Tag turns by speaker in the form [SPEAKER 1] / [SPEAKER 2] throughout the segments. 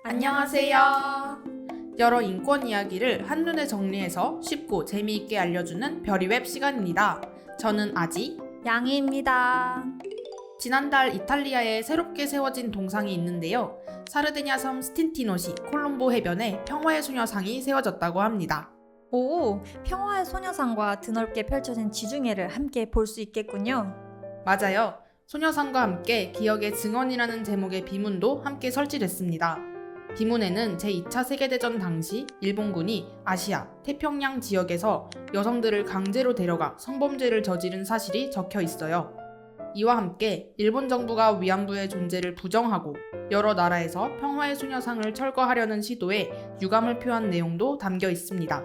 [SPEAKER 1] 안녕하세요. 여러 인권 이야기를 한눈에 정리해서 쉽고 재미있게 알려주는 별이웹 시간입니다. 저는 아지,
[SPEAKER 2] 양희입니다.
[SPEAKER 1] 지난달 이탈리아에 새롭게 세워진 동상이 있는데요. 사르데냐 섬 스틴티노시 콜롬보 해변에 평화의 소녀상이 세워졌다고 합니다.
[SPEAKER 2] 오, 평화의 소녀상과 드넓게 펼쳐진 지중해를 함께 볼 수 있겠군요.
[SPEAKER 1] 맞아요. 소녀상과 함께 기억의 증언이라는 제목의 비문도 함께 설치됐습니다. 비문에는 제2차 세계대전 당시 일본군이 아시아, 태평양 지역에서 여성들을 강제로 데려가 성범죄를 저지른 사실이 적혀 있어요. 이와 함께 일본 정부가 위안부의 존재를 부정하고 여러 나라에서 평화의 소녀상을 철거하려는 시도에 유감을 표한 내용도 담겨 있습니다.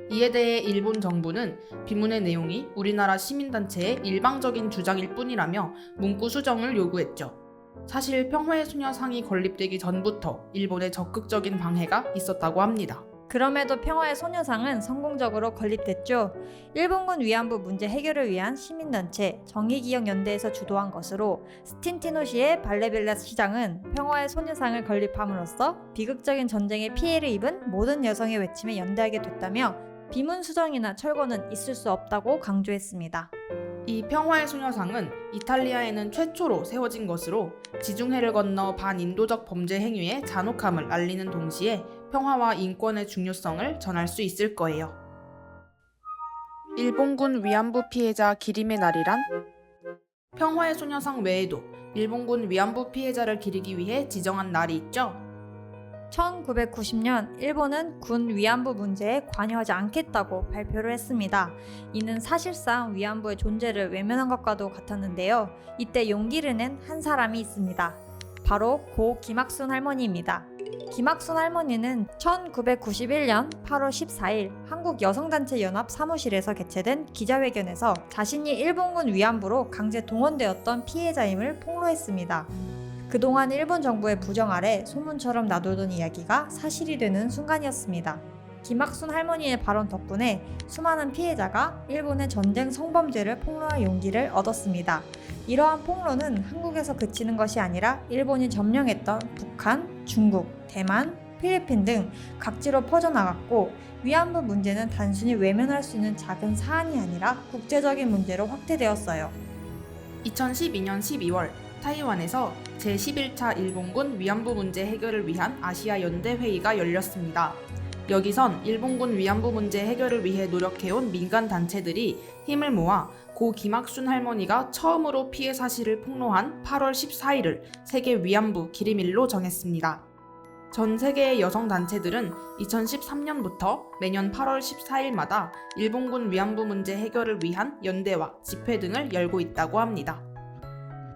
[SPEAKER 1] 이에 대해 일본 정부는 비문의 내용이 우리나라 시민단체의 일방적인 주장일 뿐이라며 문구 수정을 요구했죠. 사실 평화의 소녀상이 건립되기 전부터 일본의 적극적인 방해가 있었다고 합니다.
[SPEAKER 2] 그럼에도 평화의 소녀상은 성공적으로 건립됐죠. 일본군 위안부 문제 해결을 위한 시민단체 정의기억연대에서 주도한 것으로 스틴티노시의 발레빌라 시장은 평화의 소녀상을 건립함으로써 비극적인 전쟁에 피해를 입은 모든 여성의 외침에 연대하게 됐다며 비문 수정이나 철거는 있을 수 없다고 강조했습니다.
[SPEAKER 1] 이 평화의 소녀상은 이탈리아에는 최초로 세워진 것으로 지중해를 건너 반인도적 범죄 행위의 잔혹함을 알리는 동시에 평화와 인권의 중요성을 전할 수 있을 거예요. 일본군 위안부 피해자 기림의 날이란? 평화의 소녀상 외에도 일본군 위안부 피해자를 기리기 위해 지정한 날이 있죠.
[SPEAKER 2] 1990년 일본은 군 위안부 문제에 관여하지 않겠다고 발표를 했습니다. 이는 사실상 위안부의 존재를 외면한 것과도 같았는데요. 이때 용기를 낸 한 사람이 있습니다. 바로 고 김학순 할머니입니다. 김학순 할머니는 1991년 8월 14일 한국여성단체연합 사무실에서 개최된 기자회견에서 자신이 일본군 위안부로 강제 동원되었던 피해자임을 폭로했습니다. 그동안 일본 정부의 부정 아래 소문처럼 나돌던 이야기가 사실이 되는 순간이었습니다. 김학순 할머니의 발언 덕분에 수많은 피해자가 일본의 전쟁 성범죄를 폭로할 용기를 얻었습니다. 이러한 폭로는 한국에서 그치는 것이 아니라 일본이 점령했던 북한, 중국, 대만, 필리핀 등 각지로 퍼져나갔고 위안부 문제는 단순히 외면할 수 있는 작은 사안이 아니라 국제적인 문제로 확대되었어요.
[SPEAKER 1] 2012년 12월 타이완에서 제11차 일본군 위안부 문제 해결을 위한 아시아 연대 회의가 열렸습니다. 여기선 일본군 위안부 문제 해결을 위해 노력해온 민간 단체들이 힘을 모아 고 김학순 할머니가 처음으로 피해 사실을 폭로한 8월 14일을 세계 위안부 기림일로 정했습니다. 전 세계의 여성 단체들은 2013년부터 매년 8월 14일마다 일본군 위안부 문제 해결을 위한 연대와 집회 등을 열고 있다고 합니다.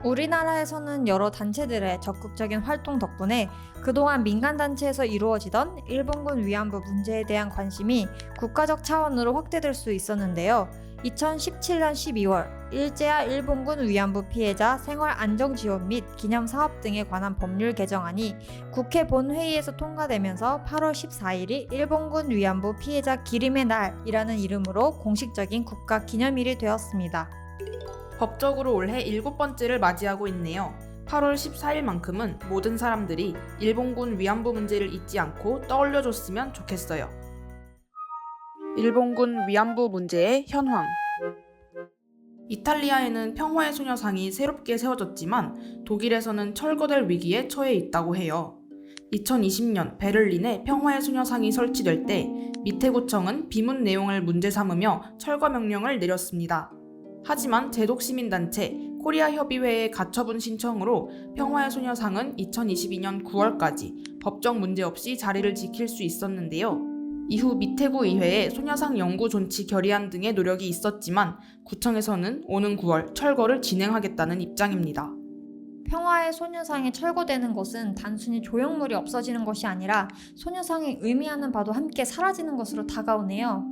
[SPEAKER 2] 우리나라에서는 여러 단체들의 적극적인 활동 덕분에 그동안 민간단체에서 이루어지던 일본군 위안부 문제에 대한 관심이 국가적 차원으로 확대될 수 있었는데요. 2017년 12월 일제하 일본군 위안부 피해자 생활 안정 지원 및 기념 사업 등에 관한 법률 개정안이 국회 본회의에서 통과되면서 8월 14일이 일본군 위안부 피해자 기림의 날이라는 이름으로 공식적인 국가 기념일이 되었습니다.
[SPEAKER 1] 법적으로 올해 7번째를 맞이하고 있네요. 8월 14일만큼은 모든 사람들이 일본군 위안부 문제를 잊지 않고 떠올려줬으면 좋겠어요. 일본군 위안부 문제의 현황. 이탈리아에는 평화의 소녀상이 새롭게 세워졌지만 독일에서는 철거될 위기에 처해 있다고 해요. 2020년 베를린에 평화의 소녀상이 설치될 때 미테구청은 비문 내용을 문제 삼으며 철거 명령을 내렸습니다. 하지만 제독시민단체 코리아협의회의 가처분 신청으로 평화의 소녀상은 2022년 9월까지 법적 문제 없이 자리를 지킬 수 있었는데요. 이후 미테구 의회에 소녀상 영구 존치 결의안 등의 노력이 있었지만 구청에서는 오는 9월 철거를 진행하겠다는 입장입니다.
[SPEAKER 2] 평화의 소녀상이 철거되는 것은 단순히 조형물이 없어지는 것이 아니라 소녀상이 의미하는 바도 함께 사라지는 것으로 다가오네요.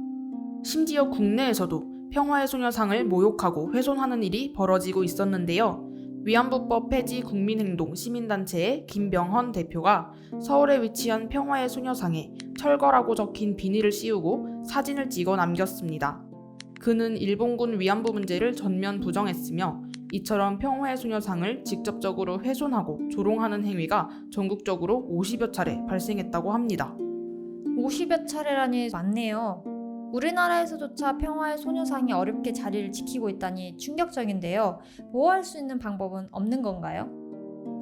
[SPEAKER 1] 심지어 국내에서도 평화의 소녀상을 모욕하고 훼손하는 일이 벌어지고 있었는데요. 위안부법 폐지 국민행동 시민단체의 김병헌 대표가 서울에 위치한 평화의 소녀상에 철거라고 적힌 비닐을 씌우고 사진을 찍어 남겼습니다. 그는 일본군 위안부 문제를 전면 부정했으며 이처럼 평화의 소녀상을 직접적으로 훼손하고 조롱하는 행위가 전국적으로 50여 차례 발생했다고 합니다.
[SPEAKER 2] 50여 차례라니 많네요. 우리나라에서조차 평화의 소녀상이 어렵게 자리를 지키고 있다니 충격적인데요. 보호할 수 있는 방법은 없는 건가요?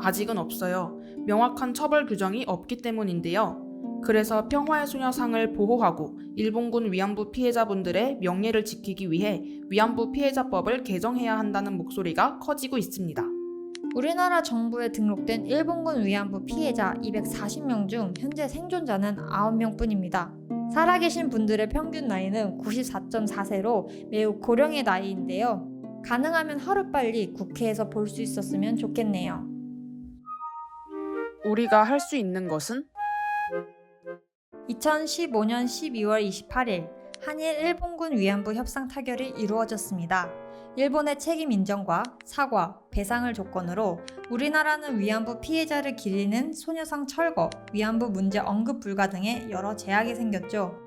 [SPEAKER 1] 아직은 없어요. 명확한 처벌 규정이 없기 때문인데요. 그래서 평화의 소녀상을 보호하고 일본군 위안부 피해자분들의 명예를 지키기 위해 위안부 피해자법을 개정해야 한다는 목소리가 커지고 있습니다.
[SPEAKER 2] 우리나라 정부에 등록된 일본군 위안부 피해자 240명 중 현재 생존자는 9명뿐입니다. 살아계신 분들의 평균 나이는 94.4세로 매우 고령의 나이인데요. 가능하면 하루빨리 국회에서 볼 수 있었으면 좋겠네요.
[SPEAKER 1] 우리가 할 수 있는 것은?
[SPEAKER 2] 2015년 12월 28일 한일 일본군 위안부 협상 타결이 이루어졌습니다. 일본의 책임 인정과 사과, 배상을 조건으로 우리나라는 위안부 피해자를 기리는 소녀상 철거, 위안부 문제 언급 불가 등의 여러 제약이 생겼죠.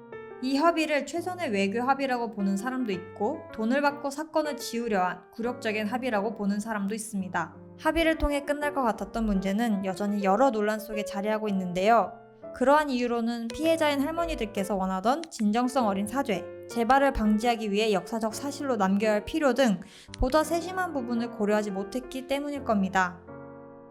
[SPEAKER 2] 이 합의를 최선의 외교 합의라고 보는 사람도 있고 돈을 받고 사건을 지우려 한 굴욕적인 합의라고 보는 사람도 있습니다. 합의를 통해 끝날 것 같았던 문제는 여전히 여러 논란 속에 자리하고 있는데요. 그러한 이유로는 피해자인 할머니들께서 원하던 진정성 어린 사죄, 재발을 방지하기 위해 역사적 사실로 남겨야 할 필요 등 보다 세심한 부분을 고려하지 못했기 때문일 겁니다.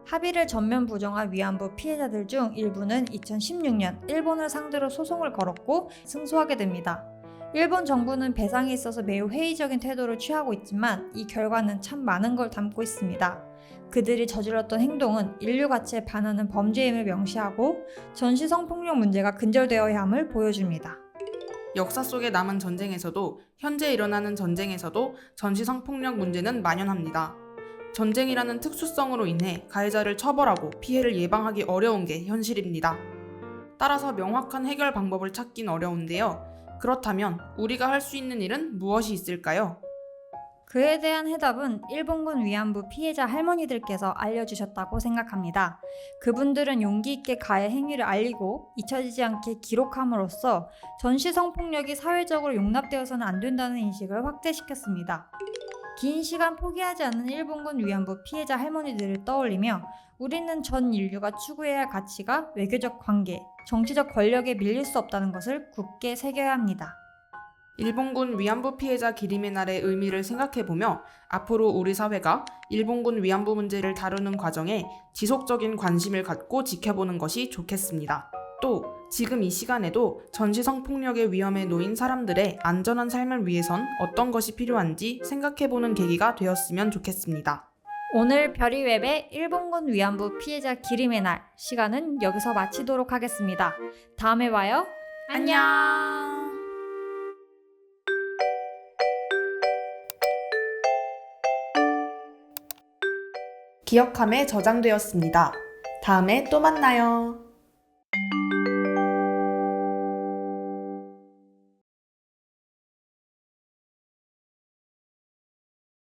[SPEAKER 2] 합의를 전면 부정한 위안부 피해자들 중 일부는 2016년 일본을 상대로 소송을 걸었고 승소하게 됩니다. 일본 정부는 배상에 있어서 매우 회의적인 태도를 취하고 있지만 이 결과는 참 많은 걸 담고 있습니다. 그들이 저질렀던 행동은 인류 가치에 반하는 범죄임을 명시하고 전시 성폭력 문제가 근절되어야 함을 보여줍니다.
[SPEAKER 1] 역사 속에 남은 전쟁에서도 현재 일어나는 전쟁에서도 전시 성폭력 문제는 만연합니다. 전쟁이라는 특수성으로 인해 가해자를 처벌하고 피해를 예방하기 어려운 게 현실입니다. 따라서 명확한 해결 방법을 찾긴 어려운데요. 그렇다면 우리가 할 수 있는 일은 무엇이 있을까요?
[SPEAKER 2] 그에 대한 해답은 일본군 위안부 피해자 할머니들께서 알려주셨다고 생각합니다. 그분들은 용기 있게 가해 행위를 알리고 잊혀지지 않게 기록함으로써 전시 성폭력이 사회적으로 용납되어서는 안 된다는 인식을 확대시켰습니다. 긴 시간 포기하지 않는 일본군 위안부 피해자 할머니들을 떠올리며 우리는 전 인류가 추구해야 할 가치가 외교적 관계, 정치적 권력에 밀릴 수 없다는 것을 굳게 새겨야 합니다.
[SPEAKER 1] 일본군 위안부 피해자 기림의 날의 의미를 생각해보며 앞으로 우리 사회가 일본군 위안부 문제를 다루는 과정에 지속적인 관심을 갖고 지켜보는 것이 좋겠습니다. 또 지금 이 시간에도 전시 성폭력의 위험에 놓인 사람들의 안전한 삶을 위해선 어떤 것이 필요한지 생각해보는 계기가 되었으면 좋겠습니다.
[SPEAKER 2] 오늘 별이웹의 일본군 위안부 피해자 기림의 날 시간은 여기서 마치도록 하겠습니다. 다음에 봐요.
[SPEAKER 1] 안녕. 기억함에 저장되었습니다. 다음에 또 만나요.